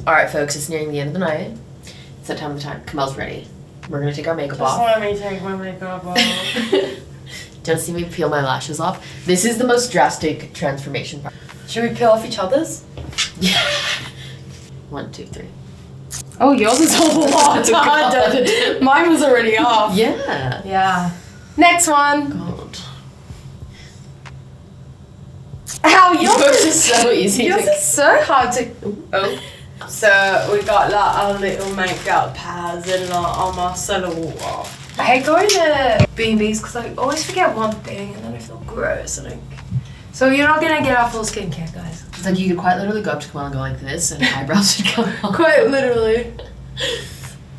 Alright, folks, it's nearing the end of the night. It's that time of the time. Kamel's ready. We're gonna take our makeup off. Just let me take my makeup off. Don't see me peel my lashes off. This is the most drastic transformation part. Should we peel off each other's? Yeah. 1, 2, 3. Oh, yours is a lot harder. Mine was already off. Yeah. Yeah. Next one. God. Ow, yours is so easy. Yours is so hard to. Oh. So we got like our little makeup pads and our micellar water. I hate going to B&B's because I always forget one thing and then I feel gross and so you're not gonna get our full skincare, guys. It's like you could quite literally go up to Kamel and go like this and eyebrows should come off. Quite literally.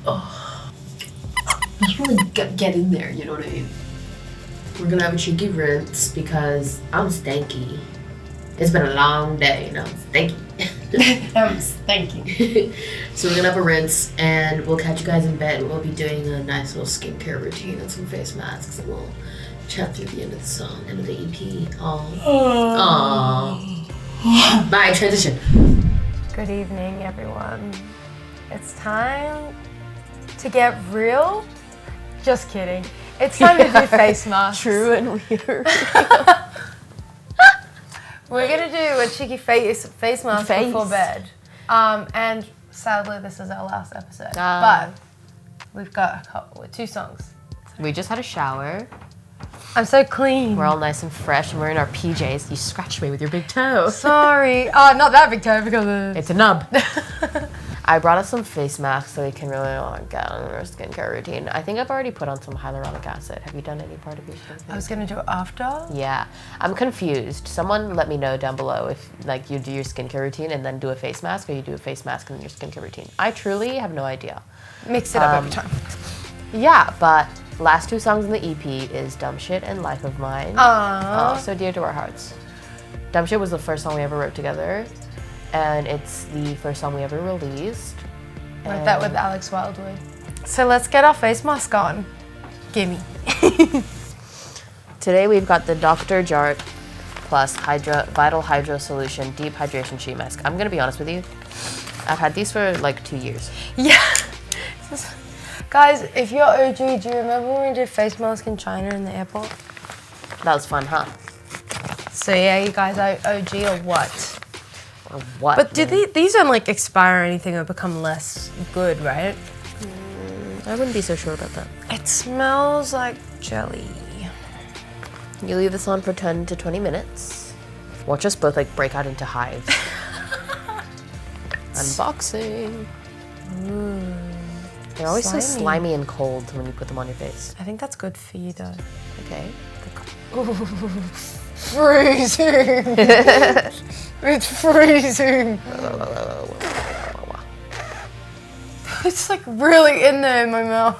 Oh. Just really get in there, you know what I mean? We're gonna have a cheeky rinse because I'm stanky. It's been a long day, you know, I'm stanky. I'm stanky. So we're gonna have a rinse and we'll catch you guys in bed. We'll be doing a nice little skincare routine and some face masks and we'll chat through the end of the song, end of the EP. Aww. Bye, transition. Good evening, everyone. It's time to get real. Just kidding. It's time to do face masks. True and weird. We're gonna do a cheeky face mask before bed. And sadly, this is our last episode. But we've got 2 songs. We just had a shower. I'm so clean. We're all nice and fresh and we're in our PJs. You scratched me with your big toe. Sorry. Oh, not that big toe because it's a nub. I brought us some face masks so we can really get on our skincare routine. I think I've already put on some hyaluronic acid. Have you done any part of your skincare? I was gonna do it after. Yeah, I'm confused. Someone let me know down below if like you do your skincare routine and then do a face mask, or you do a face mask and then your skincare routine. I truly have no idea. Mix it up every time. Yeah, but last 2 songs in the EP is Dumb Shit and Life of Mine. Aww. So dear to our hearts. Dumb Shit was the first song we ever wrote together. And it's the first song we ever released. Wrote that with Alex Wildwood. So let's get our face mask on. Gimme. Today we've got the Dr. Jart Plus Vital Hydro Solution Deep Hydration Sheet Mask. I'm gonna be honest with you. I've had these for like 2 years. Yeah. Guys, if you're OG, do you remember when we did face mask in China in the airport? That was fun, huh? So yeah, you guys are OG or what? Or what? But do these don't like expire or anything or become less good, right? I wouldn't be so sure about that. It smells like jelly. You leave this on for 10 to 20 minutes. Watch us both like break out into hives. Unboxing. Ooh. They're always so slimy and cold when you put them on your face. I think that's good for you though. Okay. Ooh, freezing. It's freezing. It's like really in there in my mouth.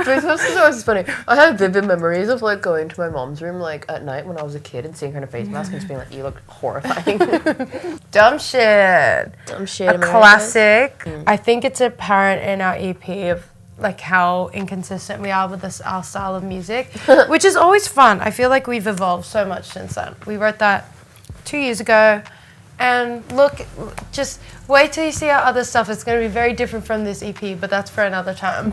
Face mask is always funny. I have vivid memories of like going to my mom's room like at night when I was a kid and seeing her in a face mask and just being like, you look horrifying. Dumb Shit. Dumb Shit. A classic. I think it's apparent in our EP of like how inconsistent we are with our style of music, which is always fun. I feel like we've evolved so much since then. We wrote that 2 years ago, and look, just wait till you see our other stuff. It's going to be very different from this EP, but that's for another time.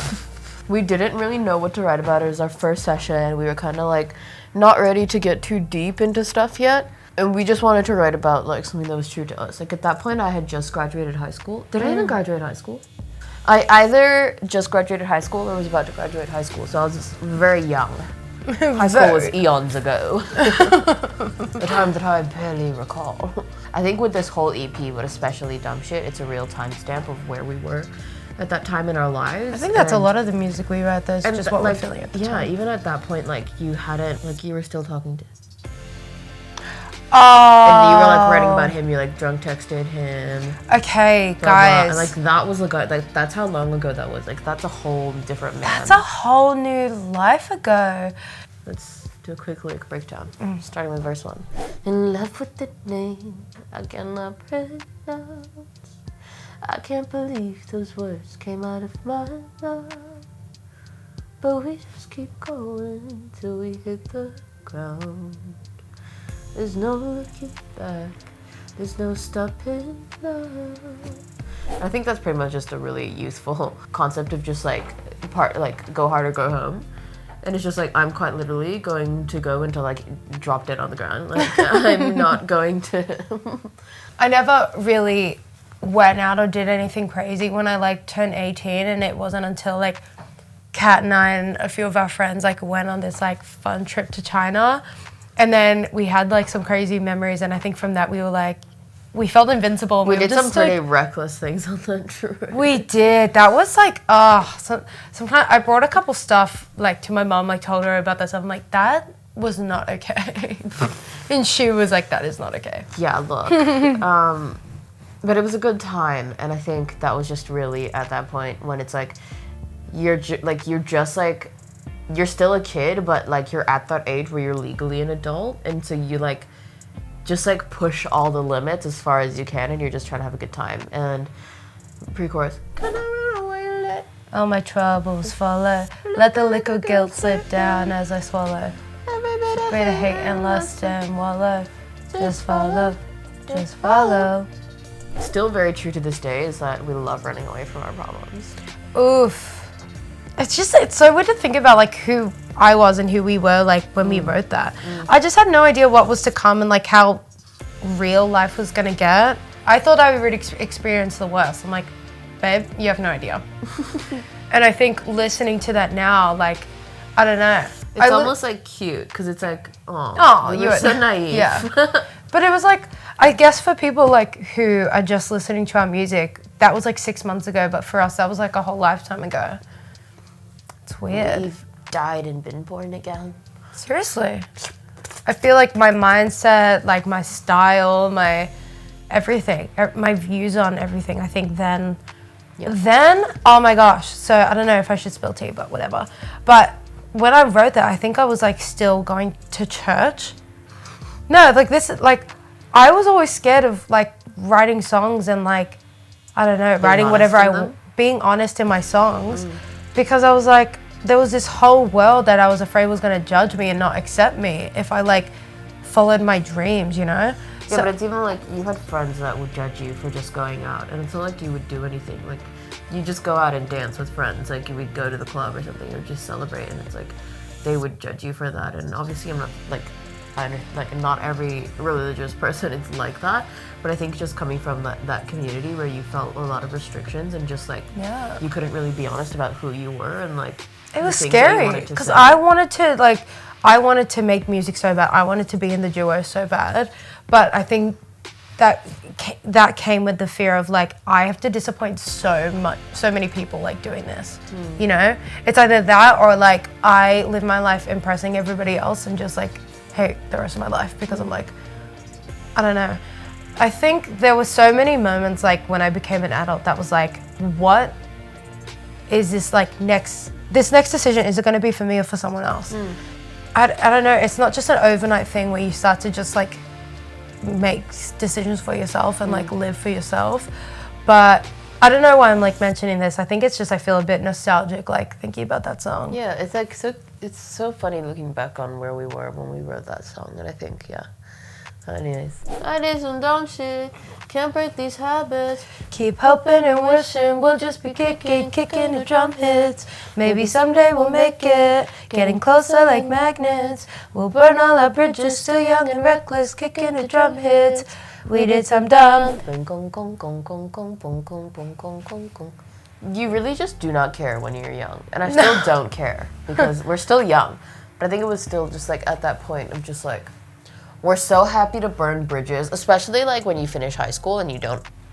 We didn't really know what to write about. It was our first session. We were kind of like not ready to get too deep into stuff yet. And we just wanted to write about like something that was true to us. Like at that point, I had just graduated high school. Did I even graduate high school? I either just graduated high school or was about to graduate high school, so I was just very young. High school was eons ago. A time that I barely recall. I think with this whole EP, but especially Dumb Shit, it's a real timestamp of where we were at that time in our lives. I think that's a lot of the music we write, though, is just what we're feeling at the time. Yeah, even at that point, like, you hadn't, like, you were still talking to... Oh. And you were like writing about him, you like drunk texted him. Okay, blah, guys. blah. And like that was like that's how long ago that was. Like that's a whole different man. That's a whole new life ago. Let's do a quick lyric breakdown. Starting with verse 1. In love with the name, I cannot pronounce. I can't believe those words came out of my mouth. But we just keep going till we hit the ground. There's no looking back. There's no stopping love. I think that's pretty much just a really youthful concept of just like go hard or go home. And it's just like, I'm quite literally going to go until like drop dead on the ground. Like I'm not going to. I never really went out or did anything crazy when I like turned 18, and it wasn't until like Kat and I and a few of our friends like went on this like fun trip to China, and then we had like some crazy memories, and I think from that we were like, we felt invincible. And we did some pretty like, reckless things on that trip. We did. That was like, sometimes I brought a couple stuff like to my mom, like told her about that stuff. I'm like, that was not okay. And she was like, that is not okay. Yeah, look. But it was a good time, and I think that was just really at that point when it's like, you're still a kid, but like you're at that age where you're legally an adult, and so you like just like push all the limits as far as you can, and you're just trying to have a good time. And pre-chorus, can I run away and let all my troubles follow, let the liquor guilt slip down as I swallow, spray the hate and lust and wallow, just follow, just follow. Still very true to this day is that we love running away from our problems. Oof. It's so weird to think about like who I was and who we were like when we wrote that. I just had no idea what was to come and like how real life was gonna get. I thought I would experience the worst. I'm like, babe, you have no idea. And I think listening to that now, like, I don't know. It's almost like cute because it's like, oh, you're so naive. Yeah. But it was like, I guess for people like who are just listening to our music, that was like 6 months ago, but for us that was like a whole lifetime ago. It's weird. We've died and been born again. Seriously. I feel like my mindset, like my style, my everything, my views on everything, I think then, oh my gosh. So I don't know if I should spill tea, but whatever. But when I wrote that, I think I was like still going to church. No, like this, like I was always scared of like writing songs and like, I don't know, writing whatever being honest in my songs. Because I was like, there was this whole world that I was afraid was going to judge me and not accept me if I like followed my dreams, you know? Yeah, but it's even like you had friends that would judge you for just going out, and it's not like you would do anything. Like, you just go out and dance with friends. Like, you would go to the club or something or just celebrate, and it's like they would judge you for that. And obviously, I'm not like not every religious person is like that, but I think just coming from that community where you felt a lot of restrictions and just like you couldn't really be honest about who you were, and like it was scary because I wanted to make music so bad. I wanted to be in the duo so bad, but I think that came with the fear of like I have to disappoint so many people like doing this. You know, it's either that or like I live my life impressing everybody else and just like hate the rest of my life because I'm like, I don't know. I think there were so many moments like when I became an adult that was like, what is this like this next decision, is it going to be for me or for someone else? I don't know. It's not just an overnight thing where you start to just like make decisions for yourself and like live for yourself. But I don't know why I'm like mentioning this. I think it's just I feel a bit nostalgic like thinking about that song. Yeah, it's like it's so funny looking back on where we were when we wrote that song, and I think anyways, I did some dumb shit, can't break these habits, keep hoping and wishing we'll just be kicking the drum hits, maybe someday we'll make it, getting closer like magnets, we'll burn all our bridges, still young and reckless, kicking the drum hits, we did some dumb. You really just do not care when you're young, and I still don't care because we're still young, but I think it was still just like at that point of just like, we're so happy to burn bridges, especially like when you finish high school and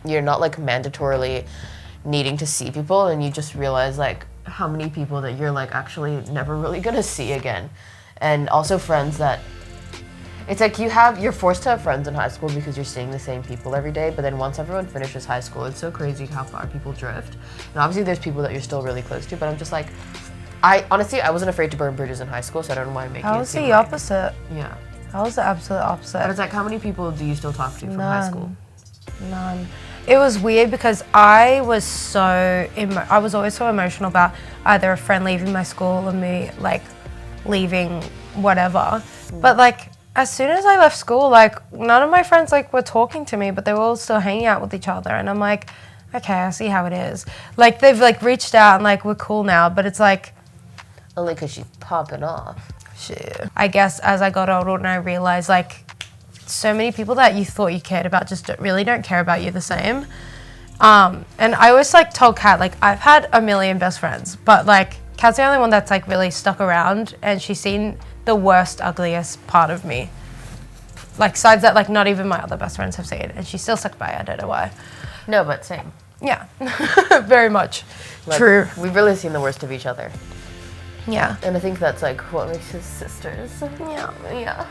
you're not like mandatorily needing to see people, and you just realize like how many people that you're like actually never really gonna see again. And also friends that, it's like you're forced to have friends in high school because you're seeing the same people every day, but then once everyone finishes high school, it's so crazy how far people drift. And obviously there's people that you're still really close to, but I'm just like, I wasn't afraid to burn bridges in high school, so I don't know why I'm making it seem the opposite. Yeah. I was the absolute opposite. But it's like, how many people do you still talk to from high school? None. It was weird because I was always so emotional about either a friend leaving my school or me like leaving whatever. But like, as soon as I left school, like, none of my friends, like, were talking to me, but they were all still hanging out with each other. And I'm like, okay, I see how it is. Like, they've, like, reached out and, like, we're cool now. But it's like... Only because she's popping off. Shit. I guess as I got older and I realized, like, so many people that you thought you cared about just really don't care about you the same. And I always, like, told Kat, like, I've had a million best friends, but, like, Kat's the only one that's, like, really stuck around, and she's seen the worst, ugliest part of me. Like, sides that, like, not even my other best friends have seen, and she's still stuck by. I don't know why. No, but same. Yeah. Very much. Like, true. We've really seen the worst of each other. Yeah. And I think that's, like, what makes us sisters. Yeah. Yeah.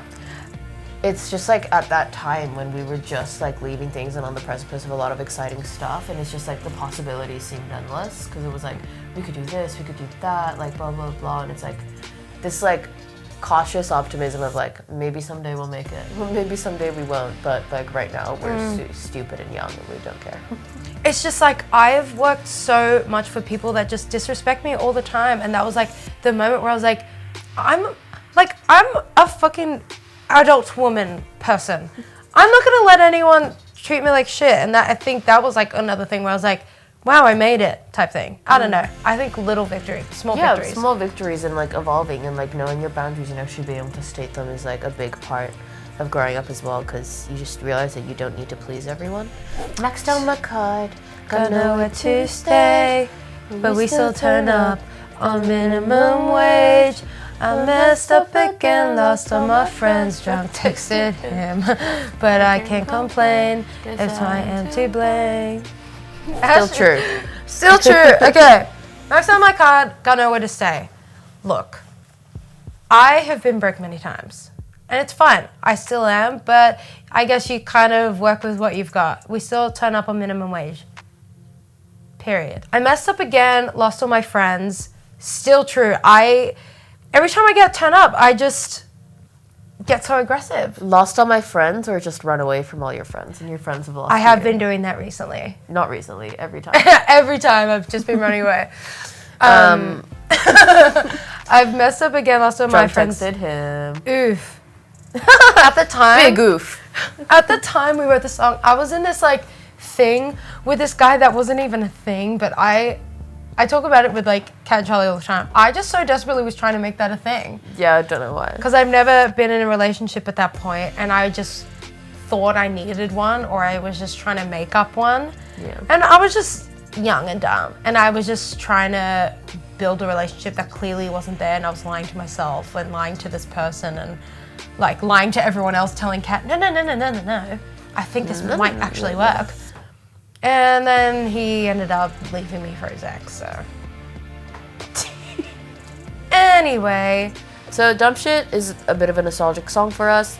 It's just, like, at that time when we were just, like, leaving things and on the precipice of a lot of exciting stuff, and it's just, like, the possibilities seemed endless, because it was, like, we could do this, we could do that, like, blah, blah, blah, and it's, like, this, like, cautious optimism of, like, maybe someday we'll make it, well, maybe someday we won't, but, like, right now we're stupid and young and we don't care. It's just, like, I've worked so much for people that just disrespect me all the time, and that was, like, the moment where I was like, I'm a fucking adult woman person. I'm not gonna let anyone treat me like shit. And that, I think that was like another thing where I was like, wow, I made it type thing. I don't know. I think little victories, small victories. Yeah, small victories and like evolving and like knowing your boundaries and actually being able to state them is like a big part of growing up as well, because you just realize that you don't need to please everyone. Next on my card, gonna know where to stay, but we still turn up on minimum wage. I messed up again, lost all my friends, drunk texted him, but I can't complain if I am to blame. Still true. Still true. Okay, next on my card, got nowhere to stay. Look, I have been broke many times, and it's fine. I still am, but I guess you kind of work with what you've got. We still turn up on minimum wage. Period. I messed up again, lost all my friends. Still true. Every time I get turned up, I just get so aggressive. Lost all my friends, or just run away from all your friends and your friends have lost I have you? been doing that recently. Not recently, every time. Every time I've just been running away. I've messed up again, lost all my friends. Texted him. Oof. At the time. Big oof. At the time we wrote the song, I was in this like thing with this guy that wasn't even a thing, but I talk about it with like Cat and Charlie all the time. I just so desperately was trying to make that a thing. Yeah, I don't know why. Because I've never been in a relationship at that point, and I just thought I needed one, or I was just trying to make up one. Yeah. And I was just young and dumb, and I was just trying to build a relationship that clearly wasn't there, and I was lying to myself and lying to this person and like lying to everyone else, telling Cat, no. I think this might actually work. And then he ended up leaving me for his ex, so. Anyway. So Dumb Shit is a bit of a nostalgic song for us.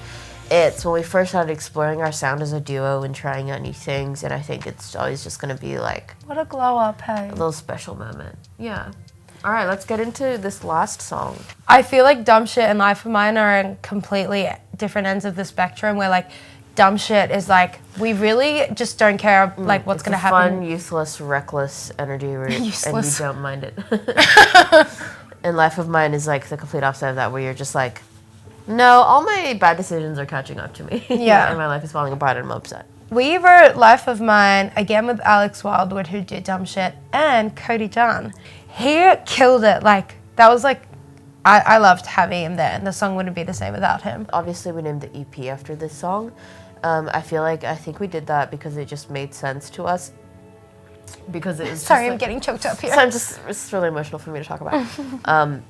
It's when we first started exploring our sound as a duo and trying out new things, and I think it's always just gonna be like... What a glow up, hey. A little special moment. Yeah. All right, let's get into this last song. I feel like Dumb Shit and Life of Mine are in completely different ends of the spectrum, where like Dumb Shit is like, we really just don't care like what's going to happen. Fun, useless, reckless energy where and you don't mind it. And Life of Mine is like the complete opposite of that, where you're just like, no, all my bad decisions are catching up to me. Yeah. And my life is falling apart and I'm upset. We wrote Life of Mine again with Alex Wildwood, who did Dumb Shit, and Cody John. He killed it. Like, that was like, I loved having him there, and the song wouldn't be the same without him. Obviously, we named the EP after this song. I think we did that because it just made sense to us. Because it was Sorry, just I'm getting choked up here. So it's really emotional for me to talk about.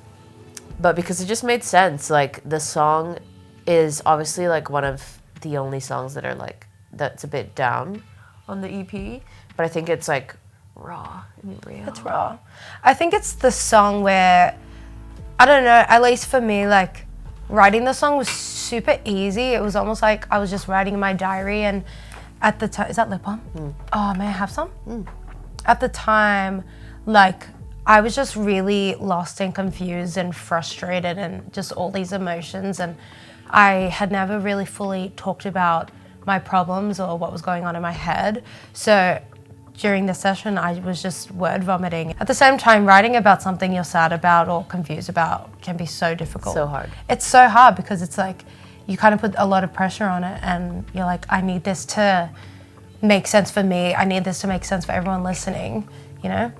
But because it just made sense. Like, the song is obviously like one of the only songs that are like, that's a bit down on the EP. But I think it's like raw and real. It's raw. I think it's the song where, I don't know, at least for me, like, writing the song was super easy. It was almost like I was just writing in my diary, and at the time, is that lip balm? Oh, may I have some? At the time, like, I was just really lost and confused and frustrated and just all these emotions, and I had never really fully talked about my problems or what was going on in my head. So during the session, I was just word vomiting. At the same time, writing about something you're sad about or confused about can be so difficult. So hard. It's so hard because it's like, you kind of put a lot of pressure on it, and you're like, I need this to make sense for me. I need this to make sense for everyone listening, you know?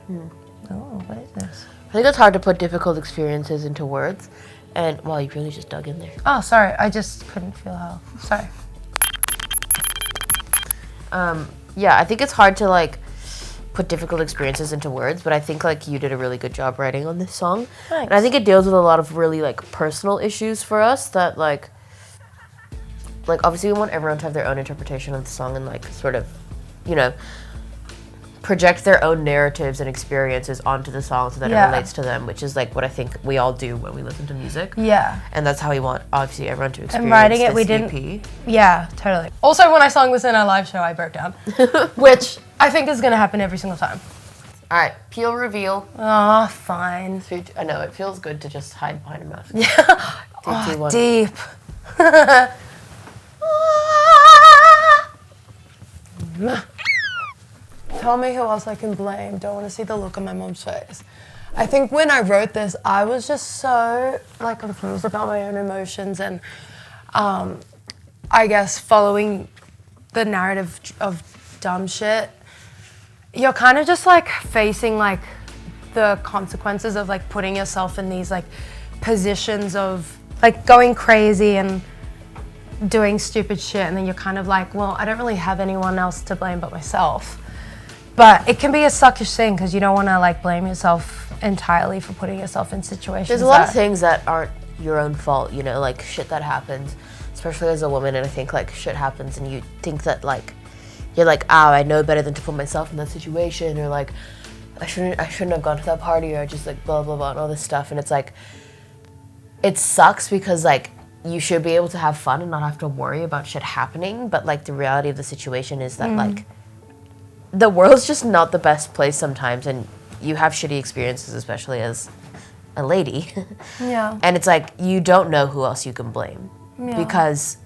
Oh, what is this? I think it's hard to put difficult experiences into words. And, well, you really just dug in there. Oh, sorry. I just couldn't feel how. Sorry. Yeah, I think it's hard to, like, put difficult experiences into words, but I think, like, you did a really good job writing on this song. Thanks. And I think it deals with a lot of really, like, personal issues for us that, like, obviously we want everyone to have their own interpretation of the song and, like, sort of, you know, project their own narratives and experiences onto the song so that it relates to them, which is, like, what I think we all do when we listen to music. Yeah. And that's how we want, obviously, everyone to experience And writing it, this we didn't... EP. Yeah, totally. Also, when I sang this in our live show, I broke down, which I think is going to happen every single time. All right, peel reveal. Oh, fine. I know, it feels good to just hide behind a mask. Yeah. Three, two, one. Deep. Tell me who else I can blame. Don't want to see the look on my mom's face. I think when I wrote this, I was just so, like, confused about my own emotions and, I guess, following the narrative of dumb shit. You're kind of just, like, facing, like, the consequences of, like, putting yourself in these, like, positions of, like, going crazy and doing stupid shit, and then you're kind of like, well, I don't really have anyone else to blame but myself. But it can be a suckish thing because you don't want to, like, blame yourself entirely for putting yourself in situations. There's a lot of things that aren't your own fault, you know, like shit that happens, especially as a woman, and I think, like, shit happens and you think that, like, you're like, oh, I know better than to put myself in that situation, or like, I shouldn't have gone to that party, or just like blah blah blah and all this stuff. And it's like, it sucks because, like, you should be able to have fun and not have to worry about shit happening, but, like, the reality of the situation is that like the world's just not the best place sometimes, and you have shitty experiences, especially as a lady. Yeah. And it's like, you don't know who else you can blame. Yeah. Because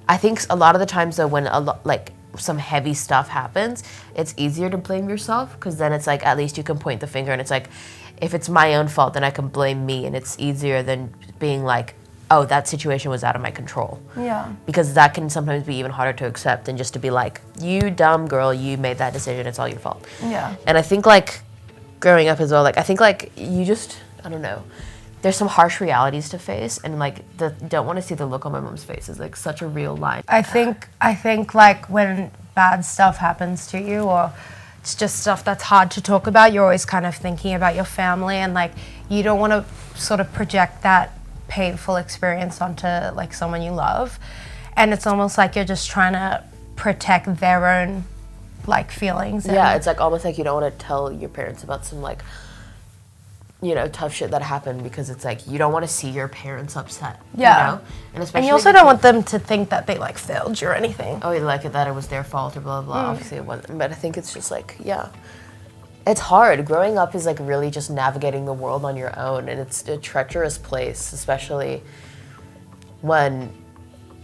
I think a lot of the times, though, when like some heavy stuff happens, it's easier to blame yourself, because then it's like, at least you can point the finger, and it's like, if it's my own fault, then I can blame me, and it's easier than being like, oh, that situation was out of my control. Yeah. Because that can sometimes be even harder to accept than just to be like, you dumb girl, you made that decision, it's all your fault. Yeah. And I think, like, growing up as well, like, I think, like, you just, I don't know, there's some harsh realities to face, and, like, don't want to see the look on my mom's face is, like, such a real line. I think like when bad stuff happens to you, or it's just stuff that's hard to talk about, you're always kind of thinking about your family, and, like, you don't want to sort of project that painful experience onto, like, someone you love, and it's almost like you're just trying to protect their own, like, feelings. Yeah, it's like almost like you don't want to tell your parents about some, like, you know, tough shit that happened, because it's like you don't want to see your parents upset. Yeah. You know? And especially, and you also don't want them to think that they, like, failed you or anything. Oh, like that it was their fault or blah blah blah. Obviously it wasn't, but I think it's just like, yeah, it's hard. Growing up is, like, really just navigating the world on your own, and it's a treacherous place, especially when,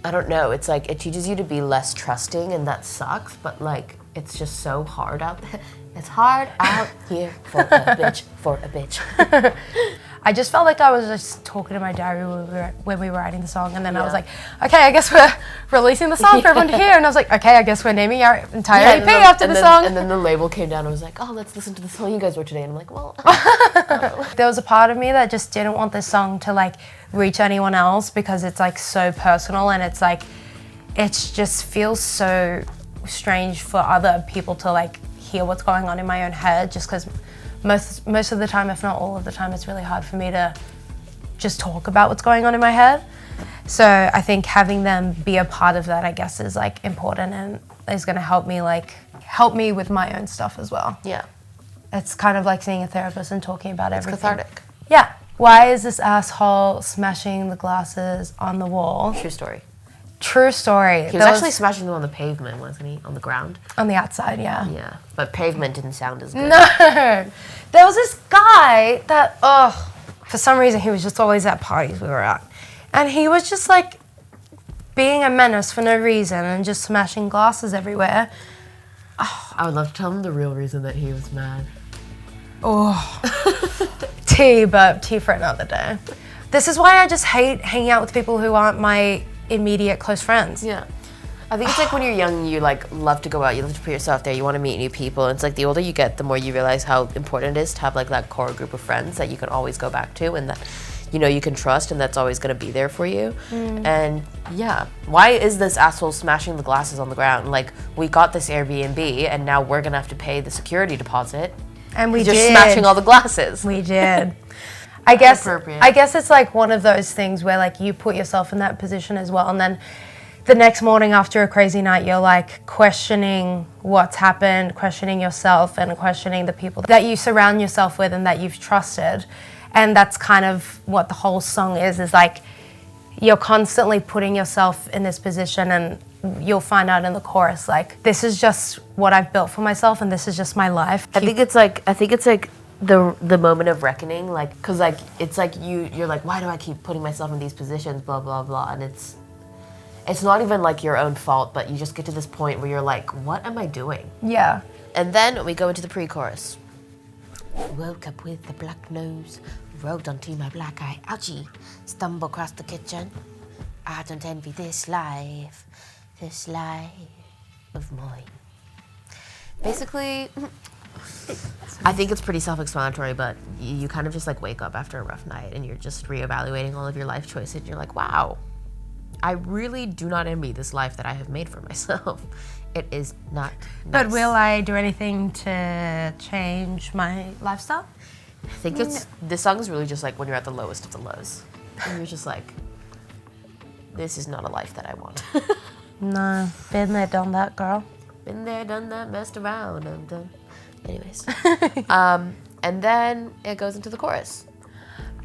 I don't know, it's like it teaches you to be less trusting, and that sucks, but, like, it's just so hard out there. It's hard out here for a bitch. I just felt like I was just talking to my diary when we were writing the song, and then I was like, okay, I guess we're releasing the song for everyone to hear, and I was like, okay, I guess we're naming our entire EP after the song. And then the label came down and was like, oh, let's listen to the song you guys wrote today, and I'm like, well. There was a part of me that just didn't want this song to, like, reach anyone else, because it's, like, so personal, and it's like, it just feels so strange for other people to, like, hear what's going on in my own head, just because most of the time, if not all of the time, it's really hard for me to just talk about what's going on in my head. So I think having them be a part of that, I guess, is, like, important, and is going to help me with my own stuff as well. Yeah. It's kind of like seeing a therapist and talking about everything. It's cathartic. Yeah. Why is this asshole smashing the glasses on the wall? True story. True story. He was actually smashing them on the pavement, wasn't he? On the ground. On the outside, yeah. Yeah, but pavement didn't sound as good. No! There was this guy that, for some reason, he was just always at parties we were at. And he was just, like, being a menace for no reason and just smashing glasses everywhere. I would love to tell him the real reason that he was mad. Tea for another day. This is why I just hate hanging out with people who aren't my immediate close friends. Yeah. I think it's like when you're young, you like love to go out, you love to put yourself there, you want to meet new people. It's like the older you get, the more you realize how important it is to have like that core group of friends that you can always go back to and that you know you can trust and that's always going to be there for you. And yeah, why is this asshole smashing the glasses on the ground? Like, we got this Airbnb and now we're going to have to pay the security deposit. And we just did. smashing all the glasses. We did. I guess it's like one of those things where like you put yourself in that position as well, and then the next morning after a crazy night, you're like questioning what's happened, questioning yourself and questioning the people that you surround yourself with and that you've trusted. And that's kind of what the whole song is like you're constantly putting yourself in this position, and you'll find out in the chorus, like, this is just what I've built for myself and this is just my life. I think it's like the moment of reckoning, like, cause like, it's like you're like, why do I keep putting myself in these positions, blah, blah, blah. And it's not even like your own fault, but you just get to this point where you're like, what am I doing? Yeah. And then we go into the pre-chorus. Woke up with a black nose, rolled onto my black eye, ouchie, stumble across the kitchen. I don't envy this life of mine. Basically, I think it's pretty self-explanatory, but you kind of just like wake up after a rough night and you're just reevaluating all of your life choices and you're like, wow, I really do not envy this life that I have made for myself. It is not nice. But will I do anything to change my lifestyle? I think this song is really just like when you're at the lowest of the lows. And you're just like, this is not a life that I want. No, been there, done that, girl. Been there, done that, messed around, I'm done. Anyways. And then it goes into the chorus.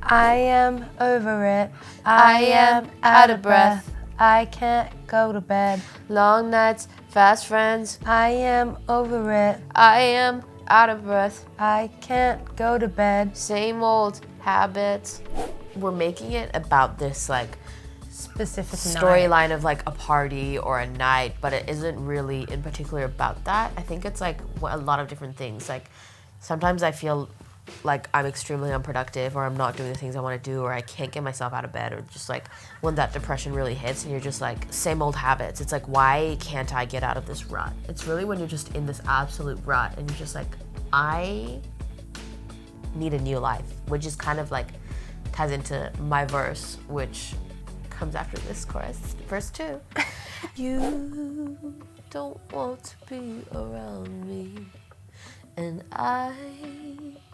I am over it. I am out of breath. I can't go to bed. Long nights, fast friends. I am over it. I am out of breath. I can't go to bed. Same old habits. We're making it about this like specific storyline of like a party or a night, but it isn't really in particular about that. I think it's like a lot of different things. Like sometimes I feel like I'm extremely unproductive, or I'm not doing the things I want to do, or I can't get myself out of bed, or just like when that depression really hits and you're just like, same old habits. It's like, why can't I get out of this rut? It's really when you're just in this absolute rut and you're just like, I need a new life, which is kind of like ties into my verse, which comes after this chorus, verse 2. You don't want to be around me, and I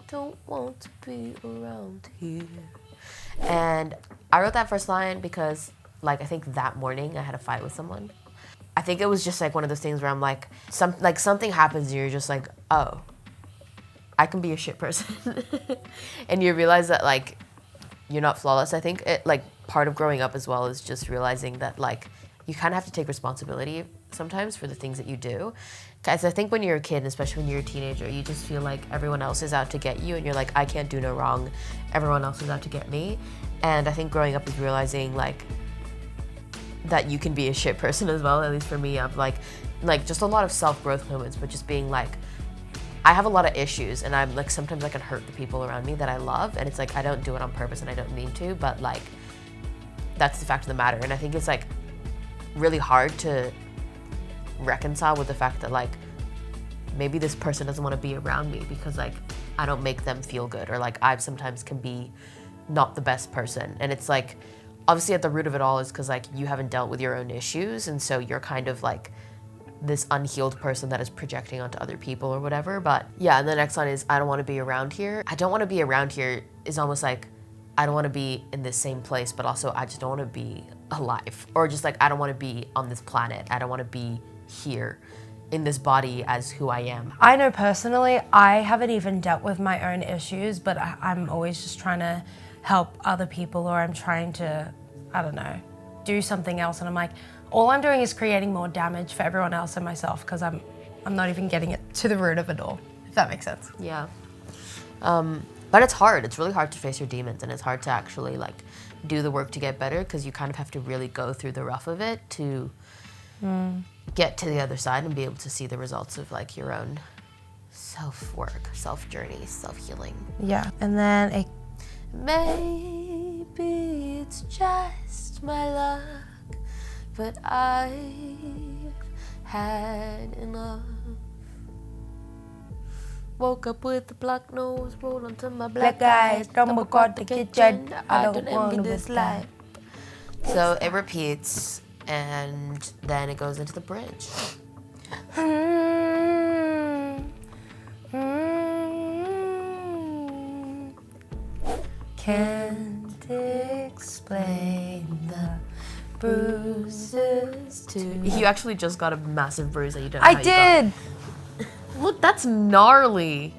don't want to be around here. And I wrote that first line because, like, I think that morning I had a fight with someone. I think it was just like one of those things where I'm like, something happens and you're just like, oh, I can be a shit person. And you realize that like you're not flawless. I think it like part of growing up as well is just realizing that like you kind of have to take responsibility sometimes for the things that you do. Because I think when you're a kid, especially when you're a teenager, you just feel like everyone else is out to get you and you're like, I can't do no wrong. Everyone else is out to get me. And I think growing up is realizing like that you can be a shit person as well, at least for me, of like just a lot of self-growth moments, but just being like, I have a lot of issues and I'm like, sometimes I can hurt the people around me that I love. And it's like, I don't do it on purpose and I don't mean to, but like, that's the fact of the matter. And I think it's like really hard to reconcile with the fact that like maybe this person doesn't want to be around me because like I don't make them feel good, or like I sometimes can be not the best person. And it's like obviously at the root of it all is because like you haven't dealt with your own issues, and so you're kind of like this unhealed person that is projecting onto other people or whatever. But yeah, and the next line is I don't want to be around here. I don't want to be around here is almost like I don't want to be in the same place, but also I just don't want to be alive, or just like I don't want to be on this planet. I don't want to be here in this body as who I am. I know personally, I haven't even dealt with my own issues, but I'm always just trying to help other people, or I'm trying to, I don't know, do something else. And I'm like, all I'm doing is creating more damage for everyone else and myself, because I'm not even getting it to the root of it all, if that makes sense. Yeah. But it's hard. It's really hard to face your demons, and it's hard to actually like do the work to get better, because you kind of have to really go through the rough of it to get to the other side and be able to see the results of like your own self-work, self-journey, self-healing. Yeah, and then maybe it's just my luck. but I had enough. Woke up with a black nose, rolled onto my black eyes. Stumbled across the kitchen. I don't envy this life. So it repeats, and then it goes into the bridge. Can't explain the bruises to you. Actually just got a massive bruise that you don't know how you got. Look, that's gnarly.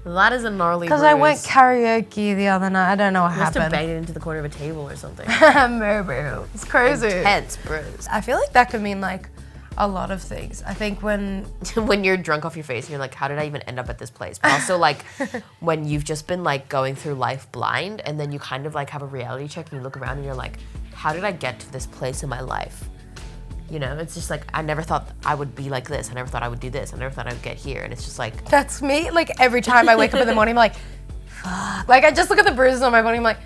That is a gnarly bruise. Because I went karaoke the other night. I don't know what happened. You must have banged it into the corner of a table or something. Maybe. It's crazy. Intense bruise. I feel like that could mean like a lot of things. I think when you're drunk off your face and you're like, how did I even end up at this place? But also like when you've just been like going through life blind and then you kind of like have a reality check and you look around and you're like, how did I get to this place in my life? You know, it's just like, I never thought I would be like this. I never thought I would do this. I never thought I would get here. And it's just like... That's me. Like every time I wake up in the morning, I'm like, fuck. Like I just look at the bruises on my body, I'm like,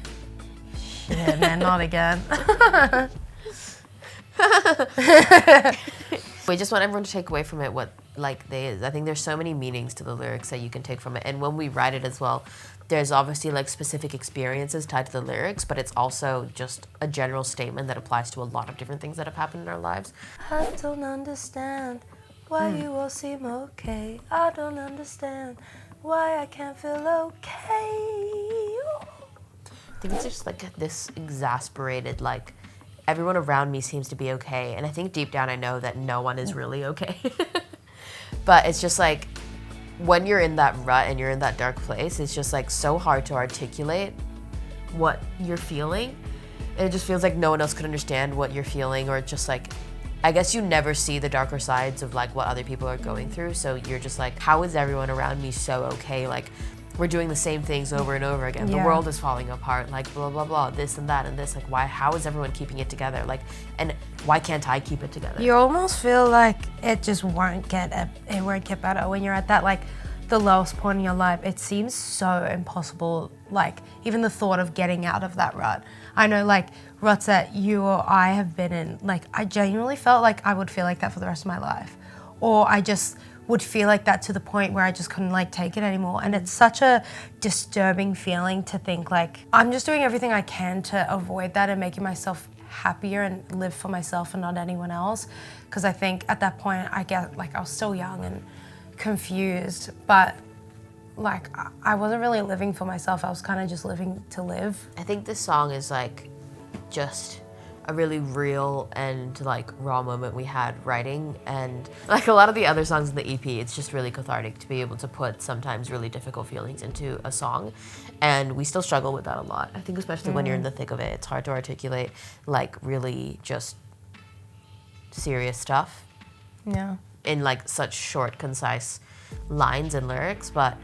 shit, man, not again. We just want everyone to take away from it what like they is. I think there's so many meanings to the lyrics that you can take from it. And when we write it as well, there's obviously like specific experiences tied to the lyrics, but it's also just a general statement that applies to a lot of different things that have happened in our lives. I don't understand why you all seem okay. I don't understand why I can't feel okay. I think it's just like this exasperated, like, everyone around me seems to be okay. And I think deep down I know that no one is really okay. But it's just like, when you're in that rut and you're in that dark place, it's just like so hard to articulate what you're feeling. And it just feels like no one else could understand what you're feeling, or just like, I guess you never see the darker sides of like what other people are going through. So you're just like, how is everyone around me so okay? Like, we're doing the same things over and over again. Yeah. The world is falling apart, like blah, blah, blah, this and that and this. Like, why, how is everyone keeping it together? Like, and why can't I keep it together? You almost feel like it just won't get better when you're at that, like, the lowest point in your life. It seems so impossible, like, even the thought of getting out of that rut. I know, like, ruts that you or I have been in, like, I genuinely felt like I would feel like that for the rest of my life. Or I just would feel like that to the point where I just couldn't like take it anymore. And it's such a disturbing feeling to think like, I'm just doing everything I can to avoid that and making myself happier and live for myself and not anyone else. Because I think at that point I was still young and confused, but like I wasn't really living for myself. I was kind of just living to live. I think this song is like just a really real and like raw moment we had writing, and like a lot of the other songs in the EP, it's just really cathartic to be able to put sometimes really difficult feelings into a song, and we still struggle with that a lot. I think especially when you're in the thick of it, it's hard to articulate like really just serious stuff. Yeah. In like such short, concise lines and lyrics, but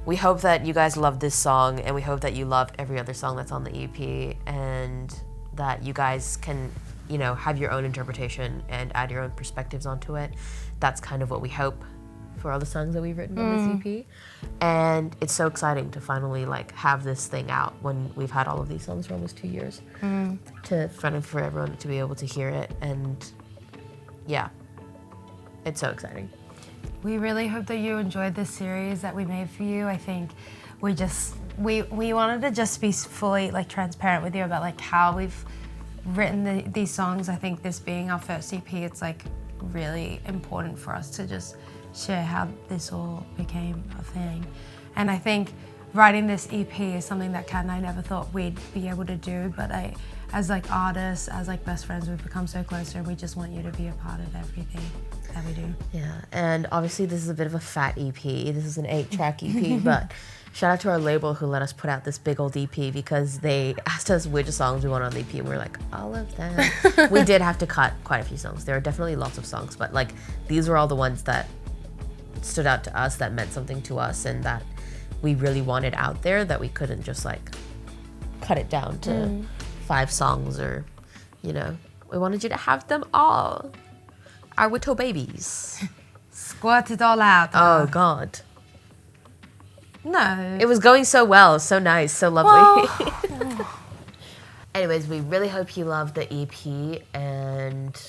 we hope that you guys love this song, and we hope that you love every other song that's on the EP, and that you guys can, you know, have your own interpretation and add your own perspectives onto it. That's kind of what we hope for all the songs that we've written on this EP. And it's so exciting to finally like have this thing out when we've had all of these songs for almost 2 years, for everyone to be able to hear it. And yeah, it's so exciting. We really hope that you enjoyed this series that we made for you. I think we wanted to just be fully like transparent with you about like how we've written these songs. I think this being our first EP, it's like really important for us to just share how this all became a thing. And I think writing this EP is something that Kat and I never thought we'd be able to do, but as like artists, as like best friends, we've become so close, and we just want you to be a part of everything that we do. Yeah, and obviously this is a bit of a fat EP. This is an 8-track EP, but shout out to our label who let us put out this big old EP, because they asked us which songs we want on the EP, and we were like, all of them. We did have to cut quite a few songs. There are definitely lots of songs, but like these were all the ones that stood out to us, that meant something to us, and that we really wanted out there, that we couldn't just like cut it down to 5 songs, or, you know, we wanted you to have them all. Our little babies. Squirt it all out. Oh God. No. It was going so well, so nice, so lovely. Well. Anyways, we really hope you love the EP and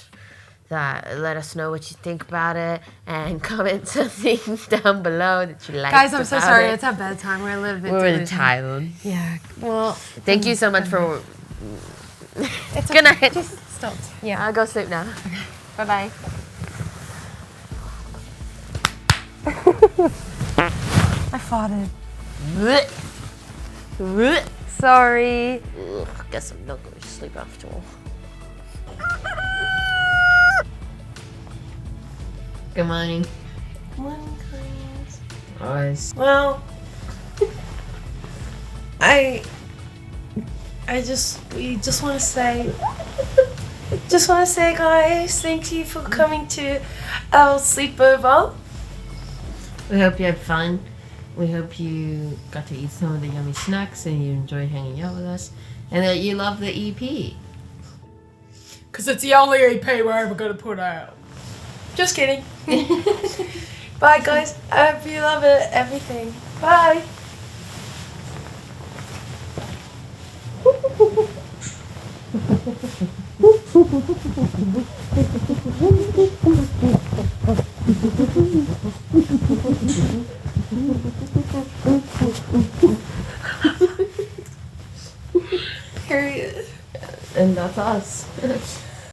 that let us know what you think about it and comment something down below that you like. Guys, I'm so sorry. It's our bedtime. We're a little bit really tired. Yeah. Well, thank you so much for. It's Good night. Just stop. Yeah. I'll go sleep now. Bye bye. I farted. Ugh. Sorry. Guess I'm not going to sleep after all. Good morning. Good morning, guys. Always. Well, we just want to say, guys, thank you for coming to our sleepover. We hope you had fun. We hope you got to eat some of the yummy snacks and you enjoyed hanging out with us and that you love the EP. Because it's the only EP we're ever going to put out. Just kidding. Bye, guys. I hope you love it. Everything. Bye. Period. And that's us.